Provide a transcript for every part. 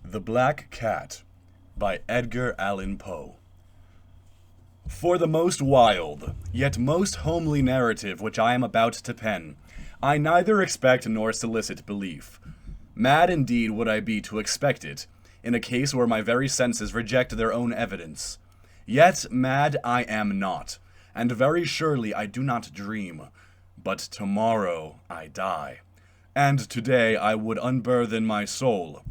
The Black Cat by Edgar Allan Poe. For the most wild, yet most homely narrative which I am about to pen, I neither expect nor solicit belief. Mad indeed would I be to expect it, in a case where my very senses reject their own evidence. Yet mad I am not, and very surely I do not dream. But tomorrow I die, and today I would unburthen my soul.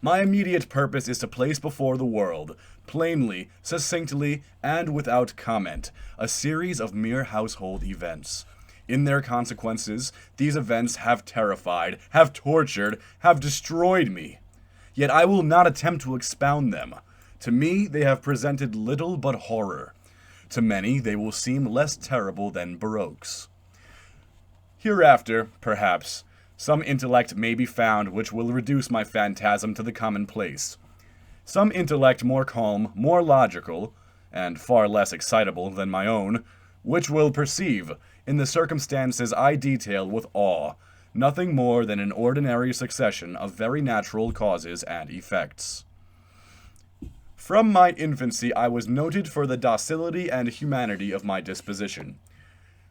My immediate purpose is to place before the world, plainly, succinctly, and without comment, a series of mere household events. In their consequences, these events have terrified, have tortured, have destroyed me. Yet I will not attempt to expound them. To me, they have presented little but horror. To many, they will seem less terrible than Baroque's. Hereafter, perhaps, some intellect may be found which will reduce my phantasm to the commonplace. Some intellect more calm, more logical, and far less excitable than my own, which will perceive, in the circumstances I detail with awe, nothing more than an ordinary succession of very natural causes and effects. From my infancy I was noted for the docility and humanity of my disposition.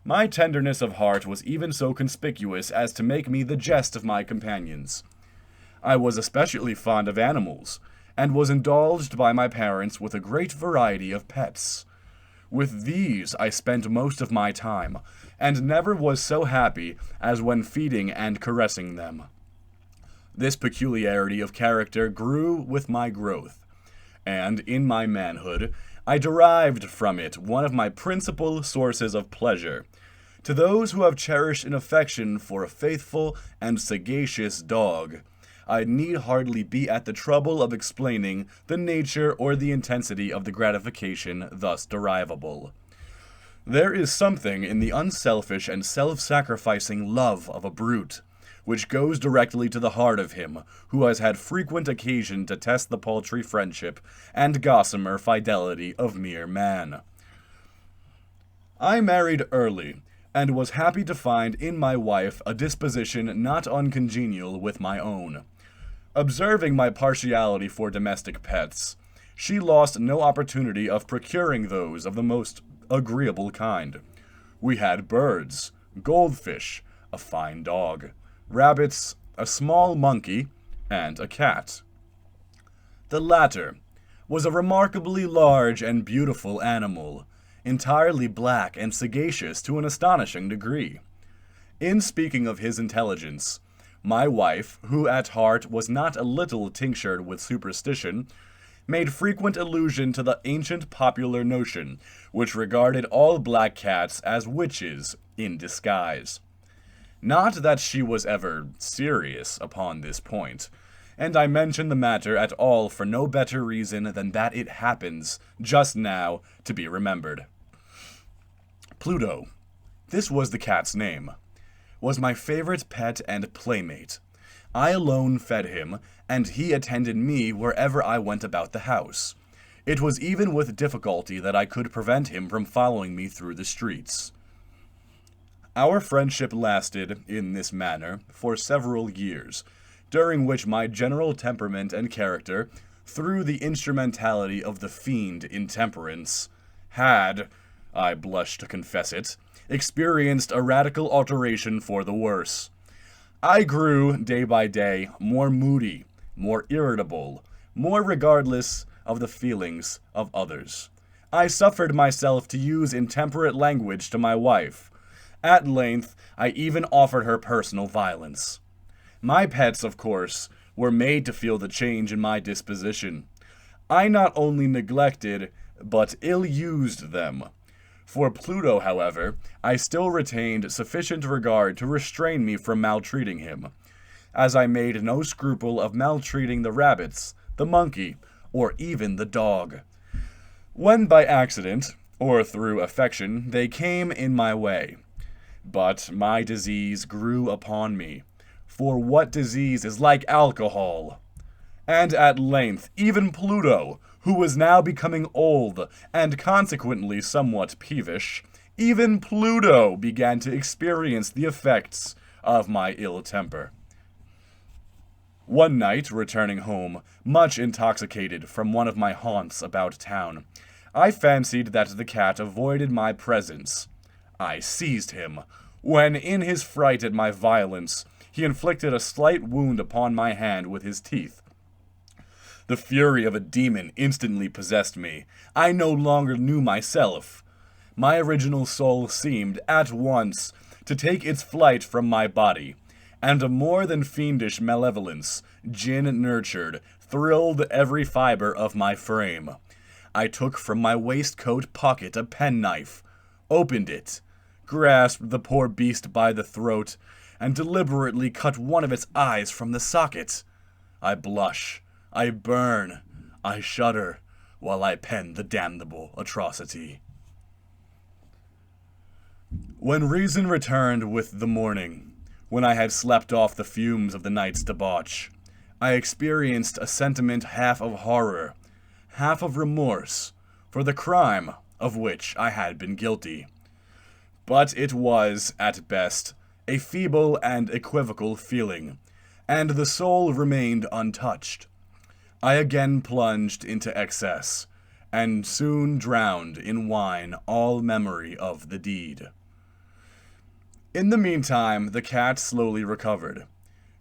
My tenderness of heart was even so conspicuous as to make me the jest of my companions. I was especially fond of animals, and was indulged by my parents with a great variety of pets. With these I spent most of my time, and never was so happy as when feeding and caressing them. This peculiarity of character grew with my growth, and in my manhood I derived from it one of my principal sources of pleasure. To those who have cherished an affection for a faithful and sagacious dog, I need hardly be at the trouble of explaining the nature or the intensity of the gratification thus derivable. There is something in the unselfish and self-sacrificing love of a brute, which goes directly to the heart of him who has had frequent occasion to test the paltry friendship and gossamer fidelity of mere man. I married early, and was happy to find in my wife a disposition not uncongenial with my own. Observing my partiality for domestic pets, she lost no opportunity of procuring those of the most agreeable kind. We had birds, goldfish, a fine dog, rabbits, a small monkey, and a cat. The latter was a remarkably large and beautiful animal, entirely black and sagacious to an astonishing degree. In speaking of his intelligence, my wife, who at heart was not a little tinctured with superstition, made frequent allusion to the ancient popular notion, which regarded all black cats as witches in disguise. Not that she was ever serious upon this point, and I mention the matter at all for no better reason than that it happens, just now, to be remembered. Pluto, this was the cat's name, was my favorite pet and playmate. I alone fed him, and he attended me wherever I went about the house. It was even with difficulty that I could prevent him from following me through the streets. Our friendship lasted, in this manner, for several years, during which my general temperament and character, through the instrumentality of the fiend intemperance, had, I blush to confess it, experienced a radical alteration for the worse. I grew, day by day, more moody, more irritable, more regardless of the feelings of others. I suffered myself to use intemperate language to my wife. At length, I even offered her personal violence. My pets, of course, were made to feel the change in my disposition. I not only neglected, but ill-used them. For Pluto, however, I still retained sufficient regard to restrain me from maltreating him, as I made no scruple of maltreating the rabbits, the monkey, or even the dog. When by accident, or through affection, they came in my way. But my disease grew upon me, for what disease is like alcohol? And at length, even Pluto, who was now becoming old, and consequently somewhat peevish, even Pluto began to experience the effects of my ill temper. One night, returning home, much intoxicated from one of my haunts about town, I fancied that the cat avoided my presence. I seized him, when, in his fright at my violence, he inflicted a slight wound upon my hand with his teeth. The fury of a demon instantly possessed me. I no longer knew myself. My original soul seemed, at once, to take its flight from my body, and a more than fiendish malevolence, gin-nurtured, thrilled every fiber of my frame. I took from my waistcoat pocket a penknife, opened it, grasped the poor beast by the throat, and deliberately cut one of its eyes from the socket. I blush, I burn, I shudder, while I pen the damnable atrocity. When reason returned with the morning, when I had slept off the fumes of the night's debauch, I experienced a sentiment half of horror, half of remorse, for the crime of which I had been guilty. But it was, at best, a feeble and equivocal feeling, and the soul remained untouched. I again plunged into excess, and soon drowned in wine all memory of the deed. In the meantime, the cat slowly recovered.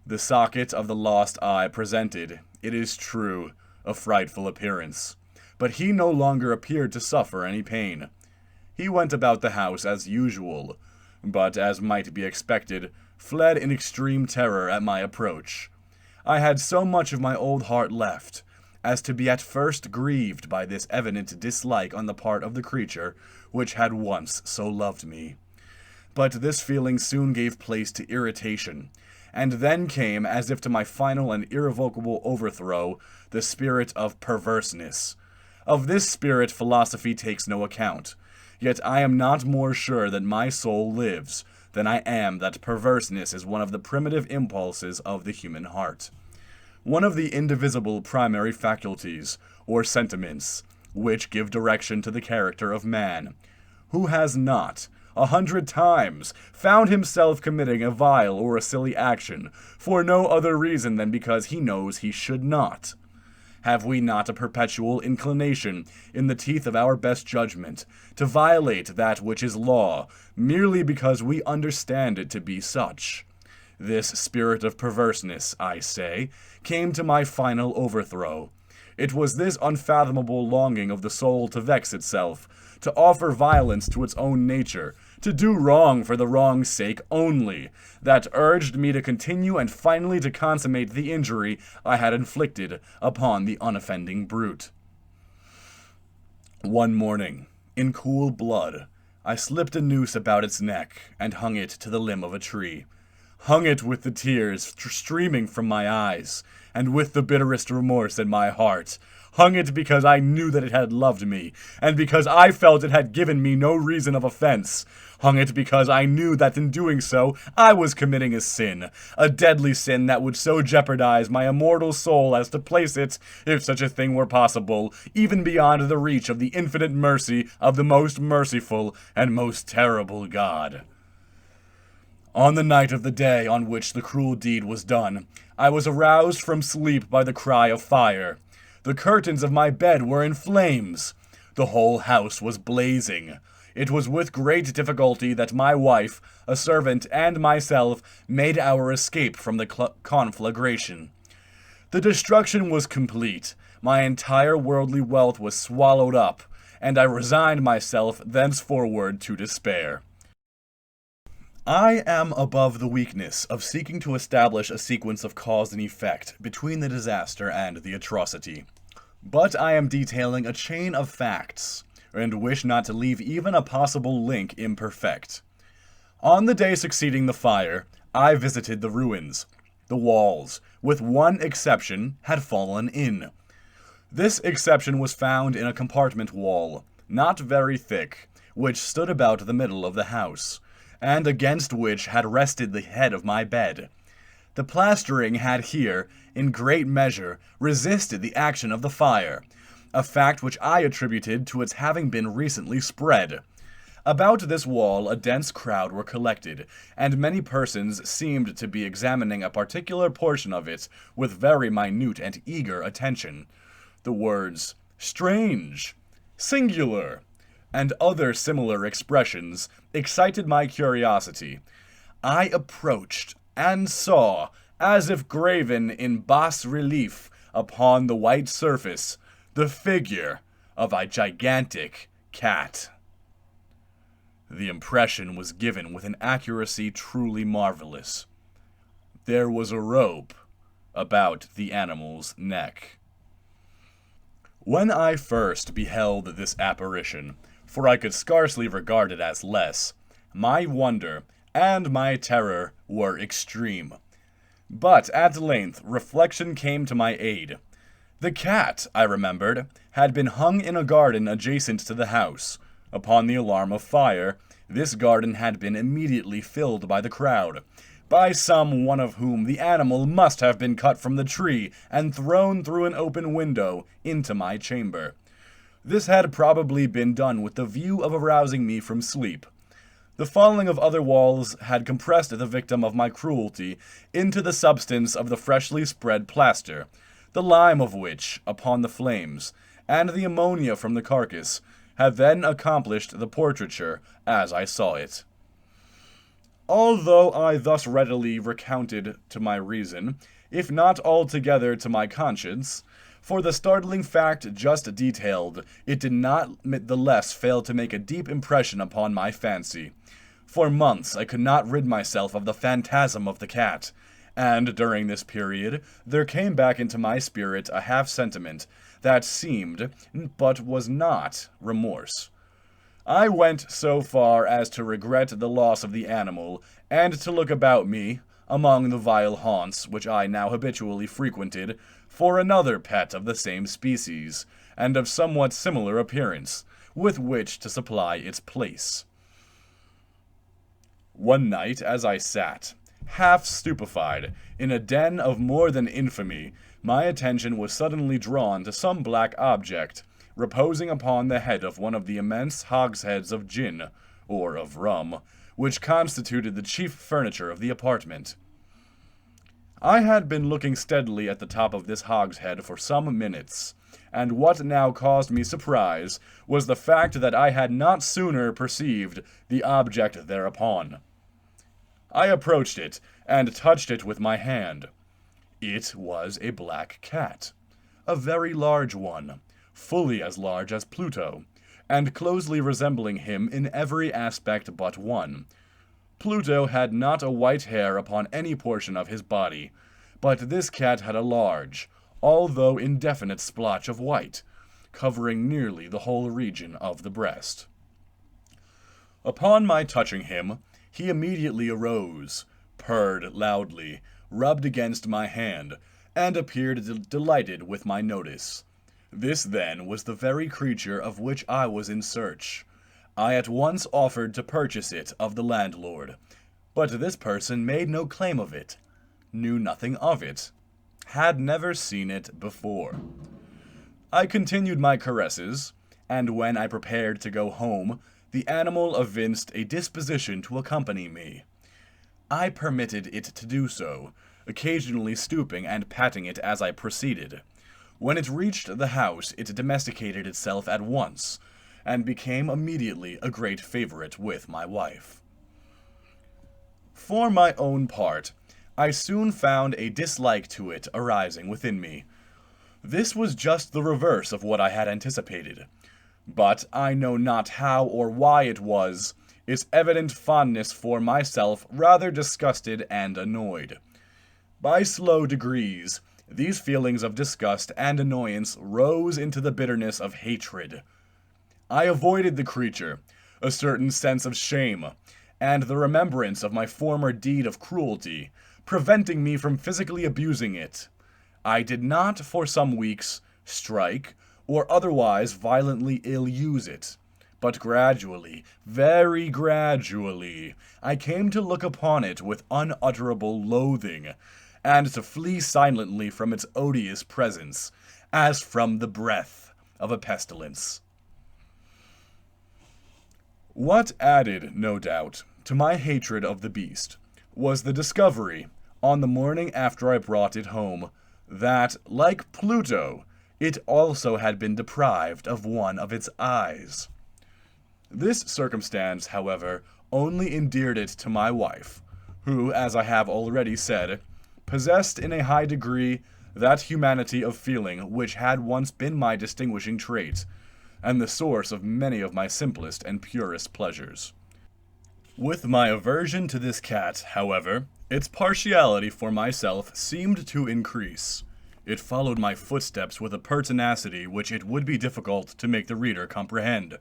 The socket of the lost eye presented, it is true, a frightful appearance, but he no longer appeared to suffer any pain. He went about the house as usual, but, as might be expected, fled in extreme terror at my approach. I had so much of my old heart left, as to be at first grieved by this evident dislike on the part of the creature which had once so loved me. But this feeling soon gave place to irritation, and then came, as if to my final and irrevocable overthrow, the spirit of perverseness. Of this spirit philosophy takes no account, yet I am not more sure that my soul lives than I am that perverseness is one of the primitive impulses of the human heart, one of the indivisible primary faculties, or sentiments, which give direction to the character of man. Who has not, 100 times, found himself committing a vile or a silly action, for no other reason than because he knows he should not? Have we not a perpetual inclination, in the teeth of our best judgment, to violate that which is law, merely because we understand it to be such? This spirit of perverseness, I say, came to my final overthrow. It was this unfathomable longing of the soul to vex itself, to offer violence to its own nature, to do wrong for the wrong's sake only, that urged me to continue and finally to consummate the injury I had inflicted upon the unoffending brute. One morning, in cool blood, I slipped a noose about its neck and hung it to the limb of a tree. Hung it with the tears streaming from my eyes, and with the bitterest remorse in my heart. Hung it because I knew that it had loved me, and because I felt it had given me no reason of offense. Hung it because I knew that in doing so, I was committing a sin, a deadly sin that would so jeopardize my immortal soul as to place it, if such a thing were possible, even beyond the reach of the infinite mercy of the most merciful and most terrible God. On the night of the day on which the cruel deed was done, I was aroused from sleep by the cry of fire. The curtains of my bed were in flames. The whole house was blazing. It was with great difficulty that my wife, a servant, and myself made our escape from the conflagration. The destruction was complete. My entire worldly wealth was swallowed up, and I resigned myself thenceforward to despair. I am above the weakness of seeking to establish a sequence of cause and effect between the disaster and the atrocity. But I am detailing a chain of facts, and wish not to leave even a possible link imperfect. On the day succeeding the fire, I visited the ruins. The walls, with one exception, had fallen in. This exception was found in a compartment wall, not very thick, which stood about the middle of the house, and against which had rested the head of my bed. The plastering had here, in great measure, resisted the action of the fire, a fact which I attributed to its having been recently spread. About this wall a dense crowd were collected, and many persons seemed to be examining a particular portion of it with very minute and eager attention. The words "strange," "singular," and other similar expressions excited my curiosity. I approached, and saw, as if graven in bas relief upon the white surface, the figure of a gigantic cat. The impression was given with an accuracy truly marvelous. There was a rope about the animal's neck. When I first beheld this apparition, for I could scarcely regard it as less, my wonder and my terror were extreme. But at length reflection came to my aid. The cat, I remembered, had been hung in a garden adjacent to the house. Upon the alarm of fire, this garden had been immediately filled by the crowd, by some one of whom the animal must have been cut from the tree and thrown through an open window into my chamber. This had probably been done with the view of arousing me from sleep. The falling of other walls had compressed the victim of my cruelty into the substance of the freshly spread plaster, the lime of which, upon the flames, and the ammonia from the carcass, had then accomplished the portraiture as I saw it. Although I thus readily recounted to my reason, if not altogether to my conscience, for the startling fact just detailed, it did not the less fail to make a deep impression upon my fancy. For months I could not rid myself of the phantasm of the cat, and during this period there came back into my spirit a half-sentiment that seemed, but was not, remorse. I went so far as to regret the loss of the animal, and to look about me, among the vile haunts which I now habitually frequented, for another pet of the same species, and of somewhat similar appearance, with which to supply its place. One night, as I sat, half stupefied, in a den of more than infamy, my attention was suddenly drawn to some black object, reposing upon the head of one of the immense hogsheads of gin, or of rum, which constituted the chief furniture of the apartment. I had been looking steadily at the top of this hogshead for some minutes, and what now caused me surprise was the fact that I had not sooner perceived the object thereupon. I approached it, and touched it with my hand. It was a black cat, a very large one, fully as large as Pluto, and closely resembling him in every aspect but one. Pluto had not a white hair upon any portion of his body, but this cat had a large, although indefinite splotch of white, covering nearly the whole region of the breast. Upon my touching him, he immediately arose, purred loudly, rubbed against my hand, and appeared delighted with my notice. This, then, was the very creature of which I was in search. I at once offered to purchase it of the landlord, but this person made no claim of it, knew nothing of it, had never seen it before. I continued my caresses, and when I prepared to go home, the animal evinced a disposition to accompany me. I permitted it to do so, occasionally stooping and patting it as I proceeded. When it reached the house, it domesticated itself at once, and became immediately a great favorite with my wife. For my own part, I soon found a dislike to it arising within me. This was just the reverse of what I had anticipated, but I know not how or why it was, its evident fondness for myself rather disgusted and annoyed. By slow degrees, these feelings of disgust and annoyance rose into the bitterness of hatred. I avoided the creature, a certain sense of shame, and the remembrance of my former deed of cruelty, preventing me from physically abusing it. I did not, for some weeks, strike, or otherwise violently ill-use it. But gradually, very gradually, I came to look upon it with unutterable loathing, and to flee silently from its odious presence, as from the breath of a pestilence. What added, no doubt, to my hatred of the beast was the discovery, on the morning after I brought it home, that, like Pluto, it also had been deprived of one of its eyes. This circumstance, however, only endeared it to my wife, who, as I have already said, possessed in a high degree that humanity of feeling which had once been my distinguishing trait, and the source of many of my simplest and purest pleasures. With my aversion to this cat, however, its partiality for myself seemed to increase. It followed my footsteps with a pertinacity which it would be difficult to make the reader comprehend.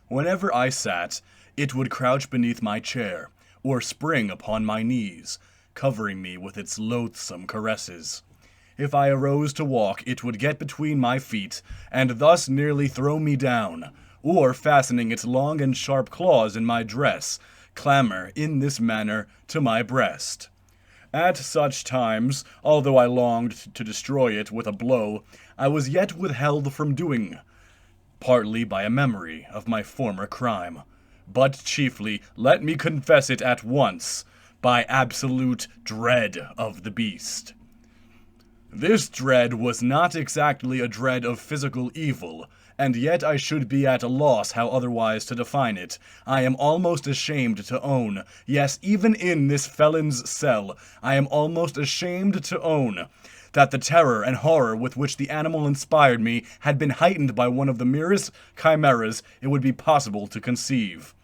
Whenever I sat, it would crouch beneath my chair, or spring upon my knees, covering me with its loathsome caresses. If I arose to walk, it would get between my feet, and thus nearly throw me down, or, fastening its long and sharp claws in my dress, clamber in this manner to my breast. At such times, although I longed to destroy it with a blow, I was yet withheld from doing, partly by a memory of my former crime, but chiefly, let me confess it at once, by absolute dread of the beast. This dread was not exactly a dread of physical evil, and yet I should be at a loss how otherwise to define it. I am almost ashamed to own, yes, even in this felon's cell, I am almost ashamed to own, that the terror and horror with which the animal inspired me had been heightened by one of the merest chimeras it would be possible to conceive.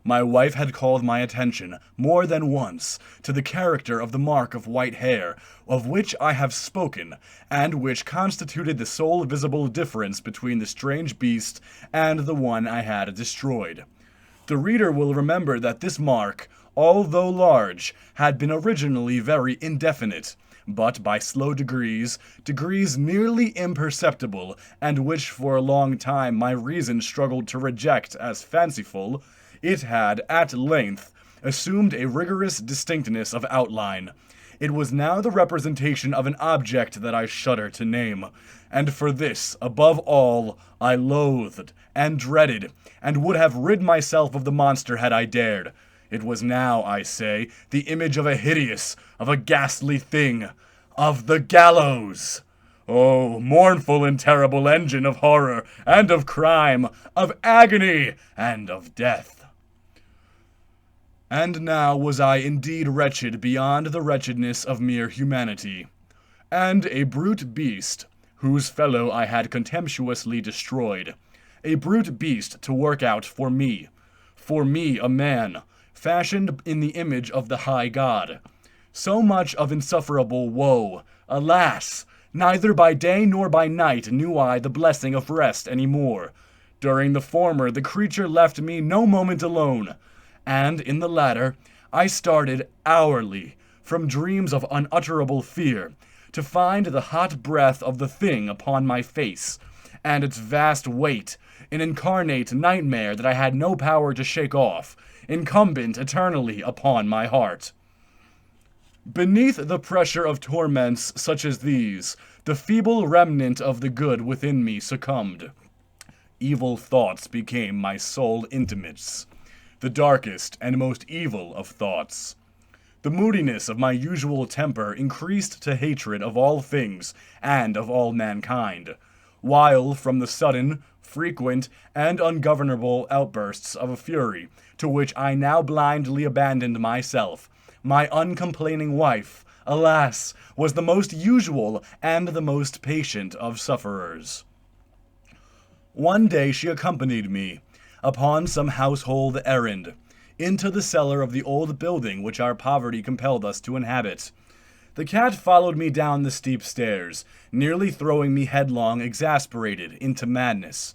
My wife had called my attention, more than once, to the character of the mark of white hair, of which I have spoken, and which constituted the sole visible difference between the strange beast and the one I had destroyed. The reader will remember that this mark, although large, had been originally very indefinite, but by slow degrees nearly imperceptible, and which for a long time my reason struggled to reject as fanciful, it had, at length, assumed a rigorous distinctness of outline. It was now the representation of an object that I shudder to name, and for this, above all, I loathed, and dreaded, and would have rid myself of the monster had I dared. It was now, I say, the image of a hideous, of a ghastly thing, of the gallows. Oh, mournful and terrible engine of horror, and of crime, of agony, and of death. And now was I indeed wretched beyond the wretchedness of mere humanity, and a brute beast, whose fellow I had contemptuously destroyed, a brute beast to work out for me a man, fashioned in the image of the high God. So much of insufferable woe, alas! Neither by day nor by night knew I the blessing of rest any more. During the former, the creature left me no moment alone, and in the latter, I started hourly from dreams of unutterable fear, to find the hot breath of the thing upon my face, and its vast weight, an incarnate nightmare that I had no power to shake off, incumbent eternally upon my heart. Beneath the pressure of torments such as these, the feeble remnant of the good within me succumbed. Evil thoughts became my sole intimates, the darkest and most evil of thoughts. The moodiness of my usual temper increased to hatred of all things and of all mankind, while from the sudden, frequent, and ungovernable outbursts of a fury to which I now blindly abandoned myself, my uncomplaining wife, alas, was the most usual and the most patient of sufferers. One day she accompanied me, upon some household errand, into the cellar of the old building which our poverty compelled us to inhabit. The cat followed me down the steep stairs, nearly throwing me headlong, exasperated, into madness.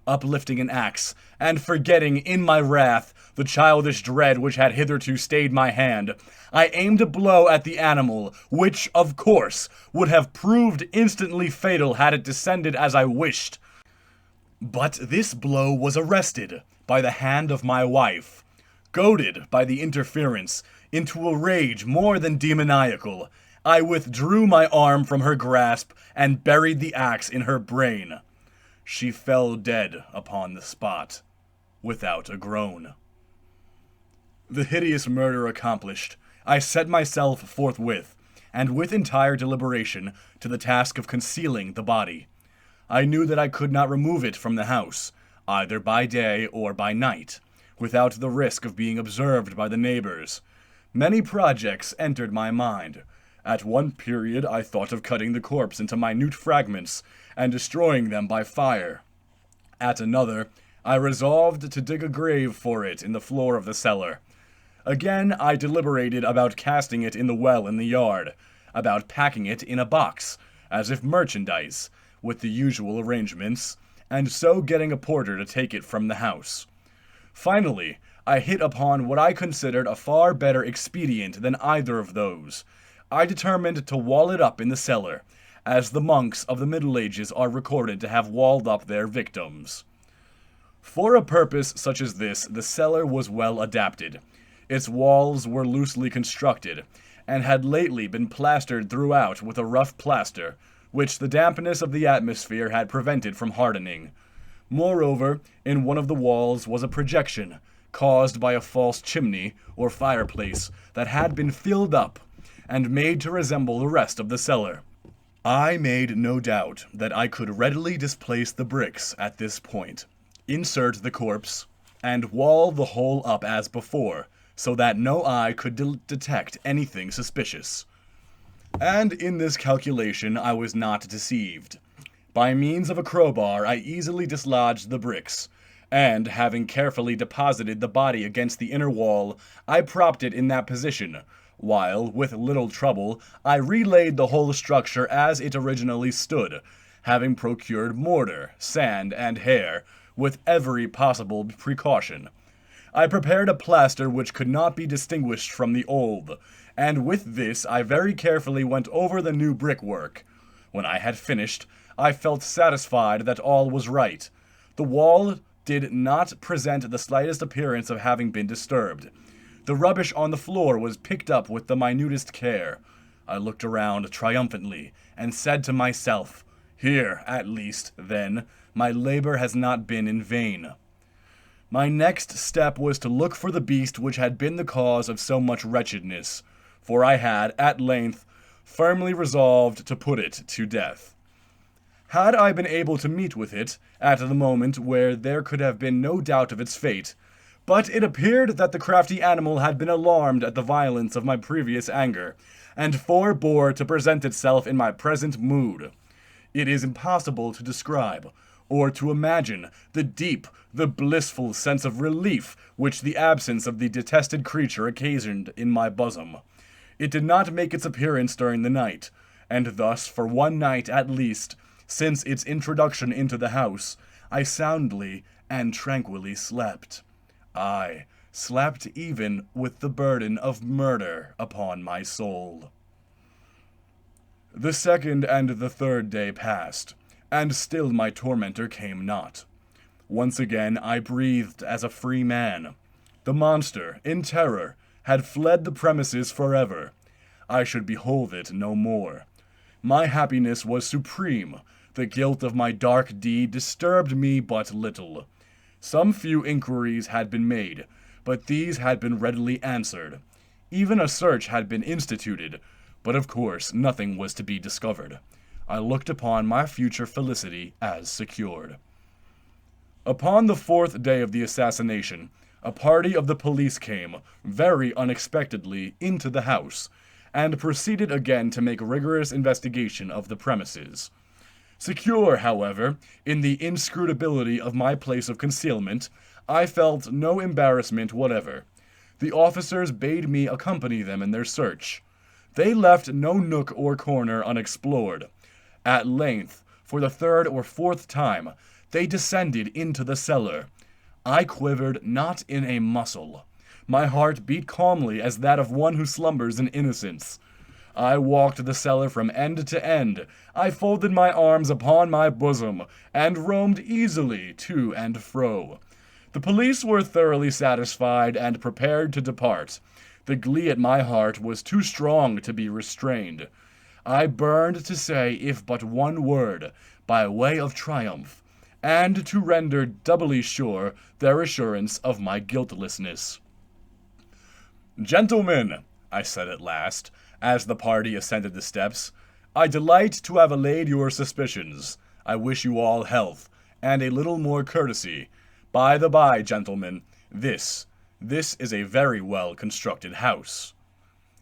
Uplifting an axe, and forgetting in my wrath the childish dread which had hitherto stayed my hand, I aimed a blow at the animal, which, of course, would have proved instantly fatal had it descended as I wished. But this blow was arrested by the hand of my wife. Goaded by the interference into a rage more than demoniacal, I withdrew my arm from her grasp and buried the axe in her brain. She fell dead upon the spot. without a groan. The hideous murder accomplished, I set myself forthwith, and with entire deliberation, to the task of concealing the body. I knew that I could not remove it from the house, either by day or by night, without the risk of being observed by the neighbors. Many projects entered my mind. At one period I thought of cutting the corpse into minute fragments and destroying them by fire. At another, I resolved to dig a grave for it in the floor of the cellar. Again, I deliberated about casting it in the well in the yard, about packing it in a box, as if merchandise, with the usual arrangements, and so getting a porter to take it from the house. Finally, I hit upon what I considered a far better expedient than either of those. I determined to wall it up in the cellar, as the monks of the Middle Ages are recorded to have walled up their victims. For a purpose such as this, the cellar was well adapted. Its walls were loosely constructed, and had lately been plastered throughout with a rough plaster, which the dampness of the atmosphere had prevented from hardening. Moreover, in one of the walls was a projection, caused by a false chimney or fireplace that had been filled up, and made to resemble the rest of the cellar. I made no doubt that I could readily displace the bricks at this point, insert the corpse, and wall the whole up as before, so that no eye could detect anything suspicious. And in this calculation I was not deceived. By means of a crowbar I easily dislodged the bricks, and having carefully deposited the body against the inner wall, I propped it in that position, while, with little trouble, I relaid the whole structure as it originally stood, having procured mortar, sand, and hair, with every possible precaution. I prepared a plaster which could not be distinguished from the old, and with this I very carefully went over the new brickwork. When I had finished, I felt satisfied that all was right. The wall did not present the slightest appearance of having been disturbed. The rubbish on the floor was picked up with the minutest care. I looked around triumphantly, and said to myself, "Here, at least, then, my labor has not been in vain." My next step was to look for the beast which had been the cause of so much wretchedness, for I had, at length, firmly resolved to put it to death. Had I been able to meet with it, at the moment where there could have been no doubt of its fate, but it appeared that the crafty animal had been alarmed at the violence of my previous anger, and forebore to present itself in my present mood. It is impossible to describe, or to imagine, the deep, the blissful sense of relief which the absence of the detested creature occasioned in my bosom. It did not make its appearance during the night, and thus, for one night at least, since its introduction into the house, I soundly and tranquilly slept. I slept even with the burden of murder upon my soul. The second and the third day passed, and still my tormentor came not. Once again I breathed as a free man. The monster, in terror, had fled the premises forever. I should behold it no more. My happiness was supreme. The guilt of my dark deed disturbed me but little. Some few inquiries had been made, but these had been readily answered. Even a search had been instituted, but of course nothing was to be discovered. I looked upon my future felicity as secured. Upon the fourth day of the assassination, a party of the police came, very unexpectedly, into the house, and proceeded again to make rigorous investigation of the premises. Secure, however, in the inscrutability of my place of concealment, I felt no embarrassment whatever. The officers bade me accompany them in their search. They left no nook or corner unexplored. At length, for the third or fourth time, they descended into the cellar. I quivered not in a muscle. My heart beat calmly as that of one who slumbers in innocence. I walked the cellar from end to end. I folded my arms upon my bosom, and roamed easily to and fro. The police were thoroughly satisfied and prepared to depart. The glee at my heart was too strong to be restrained. I burned to say if but one word, by way of triumph, and to render doubly sure their assurance of my guiltlessness. "Gentlemen," I said at last, as the party ascended the steps, "I delight to have allayed your suspicions. I wish you all health, and a little more courtesy. By the by, gentlemen, this is a very well-constructed house."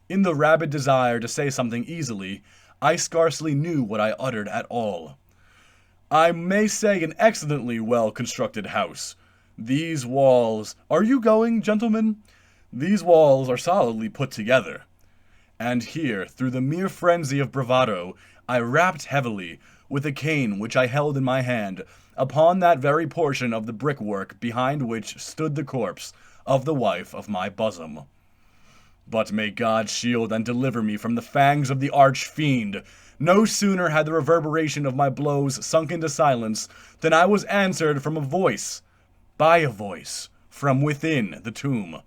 In the rabid desire to say something easily, I scarcely knew what I uttered at all. "I may say an excellently well-constructed house. These walls— Are you going, gentlemen? These walls are solidly put together." And here, through the mere frenzy of bravado, I rapped heavily, with a cane which I held in my hand, upon that very portion of the brickwork behind which stood the corpse of the wife of my bosom. But may God shield and deliver me from the fangs of the arch-fiend! No sooner had the reverberation of my blows sunk into silence than I was answered by a voice, from within the tomb.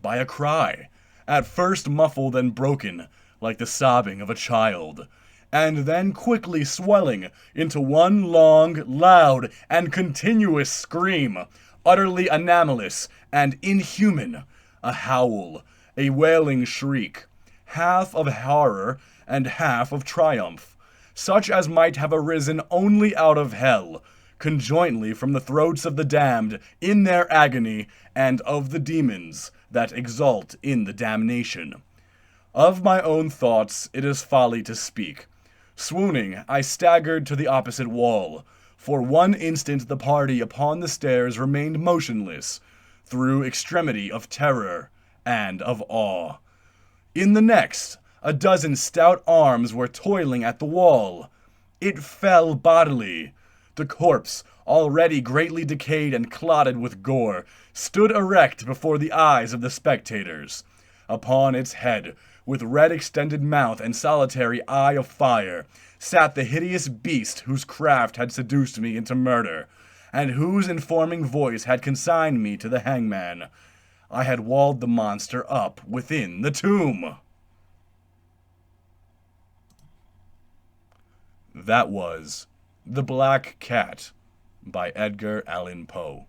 By a cry, at first muffled and broken, like the sobbing of a child, and then quickly swelling into one long, loud, and continuous scream, utterly anomalous and inhuman, a howl, a wailing shriek, half of horror and half of triumph, such as might have arisen only out of hell, conjointly from the throats of the damned in their agony, and of the demons that exult in the damnation. Of my own thoughts it is folly to speak. Swooning, I staggered to the opposite wall. For one instant the party upon the stairs remained motionless, through extremity of terror and of awe. In the next, a dozen stout arms were toiling at the wall. It fell bodily. The corpse, already greatly decayed and clotted with gore, stood erect before the eyes of the spectators. Upon its head, with red extended mouth and solitary eye of fire, sat the hideous beast whose craft had seduced me into murder, and whose informing voice had consigned me to the hangman. I had walled the monster up within the tomb. That was The Black Cat by Edgar Allan Poe.